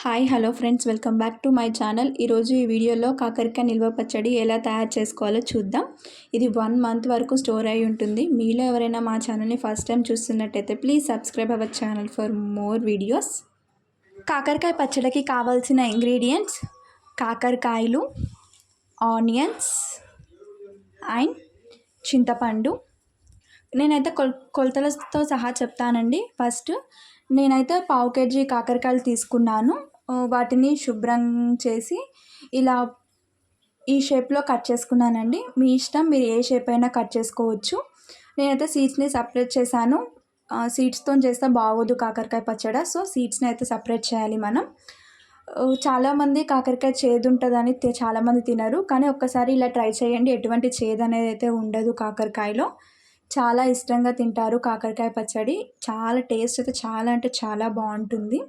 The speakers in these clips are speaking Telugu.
Hi hello friends, welcome back to my channel. ఈరోజు ఈ వీడియోలో కాకరకాయ నిల్వ పచ్చడి ఎలా తయారు చేసుకోవాలో చూద్దాం. ఇది 1 మంత్ వరకు స్టోర్ అయి ఉంటుంది. మీలో ఎవరైనా మా ఛానల్ని ఫస్ట్ టైం చూస్తున్నట్టయితే please subscribe our channel for more videos. కాకరకాయ పచ్చడికి కావాల్సిన ఇంగ్రీడియంట్స్: కాకరకాయలు, ఆనియన్స్ అండ్ చింతపండు. నేనైతే కొలతలతో సహా చెప్తానండి. ఫస్ట్ నేనైతే 1/2 kg కాకరకాయలు తీసుకున్నాను. వాటిని శుభ్రం చేసి ఇలా ఈ షేప్లో కట్ చేసుకున్నానండి. మీ ఇష్టం, మీరు ఏ షేప్ అయినా కట్ చేసుకోవచ్చు. నేనైతే సీడ్స్ని సపరేట్ చేశాను. సీడ్స్తో చేస్తే బాగోదు కాకరకాయ పచ్చడి. సో సీడ్స్ని అయితే సపరేట్ చేయాలి మనం. చాలామంది కాకరకాయ చేదు ఉంటుందని చాలామంది తినరు, కానీ ఒక్కసారి ఇలా ట్రై చేయండి. ఎటువంటి చేదు అనేది అయితే ఉండదు కాకరకాయలో. చాలా ఇష్టంగా తింటారు కాకరకాయ పచ్చడి. చాలా టేస్ట్ అయితే చాలా అంటే చాలా బాగుంటుంది.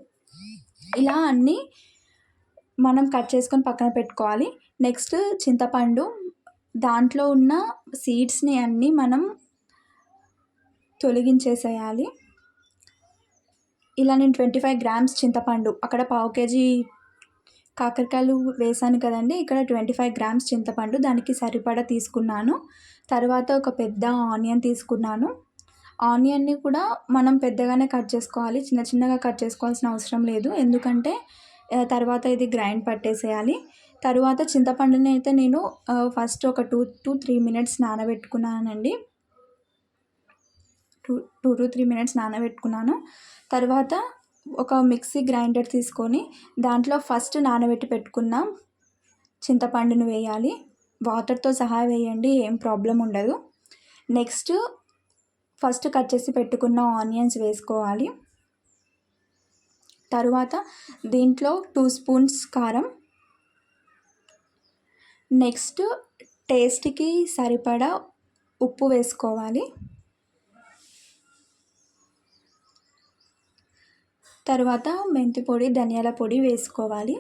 ఇలా అన్నీ మనం కట్ చేసుకొని పక్కన పెట్టుకోవాలి. నెక్స్ట్ చింతపండు, దాంట్లో ఉన్న సీడ్స్ని అన్నీ మనం తొలగించేసేయాలి. ఇలా నేను 25 grams చింతపండు, అక్కడ 1/2 kg కాకరకాయలు వేసాను కదండి, ఇక్కడ 25 grams చింతపండు దానికి సరిపడా తీసుకున్నాను. తర్వాత ఒక పెద్ద ఆనియన్ తీసుకున్నాను. ఆనియన్ని కూడా మనం పెద్దగానే కట్ చేసుకోవాలి, చిన్న చిన్నగా కట్ చేసుకోవాల్సిన అవసరం లేదు. ఎందుకంటే తర్వాత ఇది గ్రైండ్ పట్టేసేయాలి. తర్వాత చింతపండుని అయితే నేను ఫస్ట్ ఒక 2 to 3 minutes నానబెట్టుకున్నానండి. 2 to 3 minutes నానబెట్టుకున్నాను. తర్వాత ఒక మిక్సీ గ్రైండర్ తీసుకొని దాంట్లో ఫస్ట్ నానబెట్టి పెట్టుకున్న చింతపండును వేయాలి. వాటర్తో సహా వేయండి, ఏం ప్రాబ్లం ఉండదు. నెక్స్ట్ ఫస్ట్ కట్ చేసి పెట్టుకున్న ఆనియన్స్ వేసుకోవాలి. తరువాత దీంట్లో 2 spoons కారం, నెక్స్ట్ టేస్ట్కి సరిపడా ఉప్పు వేసుకోవాలి. తర్వాత మెంతి పొడి, ధనియాల పొడి వేసుకోవాలి.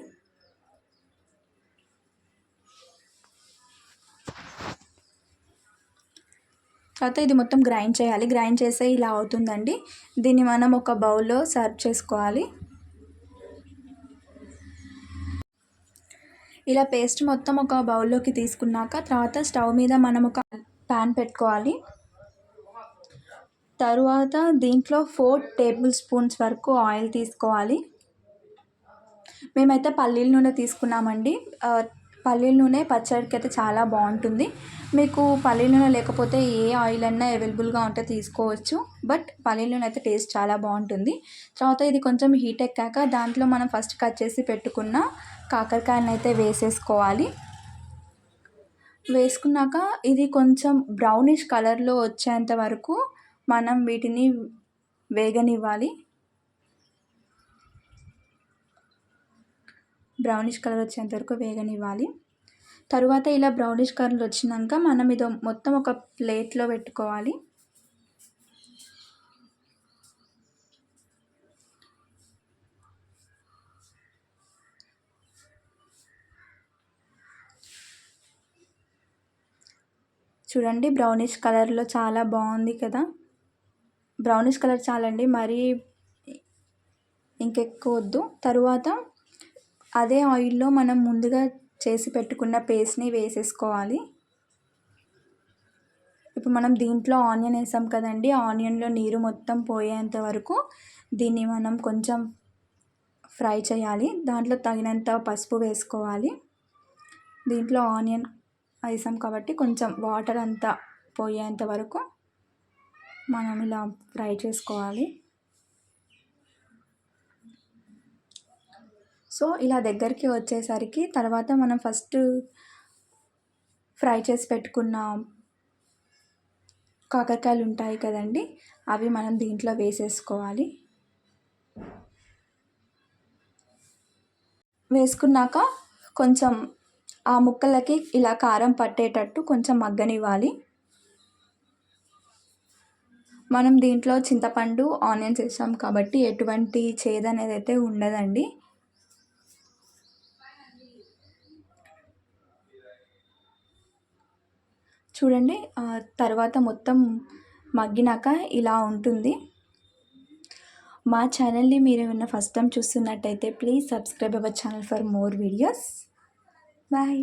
తర్వాత ఇది మొత్తం గ్రైండ్ చేయాలి. గ్రైండ్ చేస్తే ఇలా అవుతుందండి. దీన్ని మనం ఒక బౌల్లో సర్వ్ చేసుకోవాలి. ఇలా పేస్ట్ మొత్తం ఒక బౌల్లోకి తీసుకున్నాక తర్వాత స్టవ్ మీద మనం ఒక ప్యాన్ పెట్టుకోవాలి. తరువాత దీంట్లో 4 tablespoons వరకు ఆయిల్ తీసుకోవాలి. మేమైతే పల్లీల నూనె తీసుకున్నామండి. పల్లీల నూనె పచ్చడికి అయితే చాలా బాగుంటుంది. మీకు పల్లీల నూనె లేకపోతే ఏ ఆయిల్ అన్నా అవైలబుల్గా ఉంటే తీసుకోవచ్చు, బట్ పల్లీల నూనె అయితే టేస్ట్ చాలా బాగుంటుంది. తర్వాత ఇది కొంచెం హీట్ ఎక్కాక దాంట్లో మనం ఫస్ట్ కట్ చేసి పెట్టుకున్న కాకరకాయలను అయితే వేసేసుకోవాలి. వేసుకున్నాక ఇది కొంచెం బ్రౌనిష్ కలర్లో వచ్చేంత వరకు మనం వీటిని వేగనివ్వాలి. బ్రౌనిష్ కలర్ వచ్చేంత వరకు వేగనివ్వాలి. తరువాత ఇలా బ్రౌనిష్ కలర్ వచ్చినాక మనం ఇది మొత్తం ఒక ప్లేట్లో పెట్టుకోవాలి. చూడండి, బ్రౌనిష్ కలర్లో చాలా బాగుంది కదా. బ్రౌనిష్ కలర్ చాలండి, మరీ ఇంకెక్కువ వద్దు. తరువాత అదే ఆయిల్లో మనం ముందుగా చేసి పెట్టుకున్న పేస్ట్ని వేసేసుకోవాలి. ఇప్పుడు మనం దీంట్లో ఆనియన్ వేసాం కదండి, ఆనియన్లో నీరు మొత్తం పోయేంత వరకు దీన్ని మనం కొంచెం ఫ్రై చేయాలి. దాంట్లో తగినంత పసుపు వేసుకోవాలి. దీంట్లో ఆనియన్ వేసాం కాబట్టి కొంచెం వాటర్ అంతా పోయేంత వరకు మనం ఇలా ఫ్రై చేసుకోవాలి. సో ఇలా దగ్గరికి వచ్చేసరికి తర్వాత మనం ఫస్ట్ ఫ్రై చేసి పెట్టుకున్న కాకరకాయలు ఉంటాయి కదండి, అవి మనం దీంట్లో వేసేసుకోవాలి. వేసుకున్నాక కొంచెం ఆ ముక్కలకి ఇలా కారం పట్టేటట్టు కొంచెం మగ్గనివ్వాలి. మనం దీంట్లో చింతపండు, ఆనియన్స్ వేసాం కాబట్టి ఎటువంటి చేదు అనేది అయితే ఉండదండి. చూడండి, తర్వాత మొత్తం మగ్గినాక ఇలా ఉంటుంది. మా ఛానల్ని మీరు ఏమైనా ఫస్ట్ టైం చూస్తున్నట్టయితే please subscribe our channel for more videos. Bye.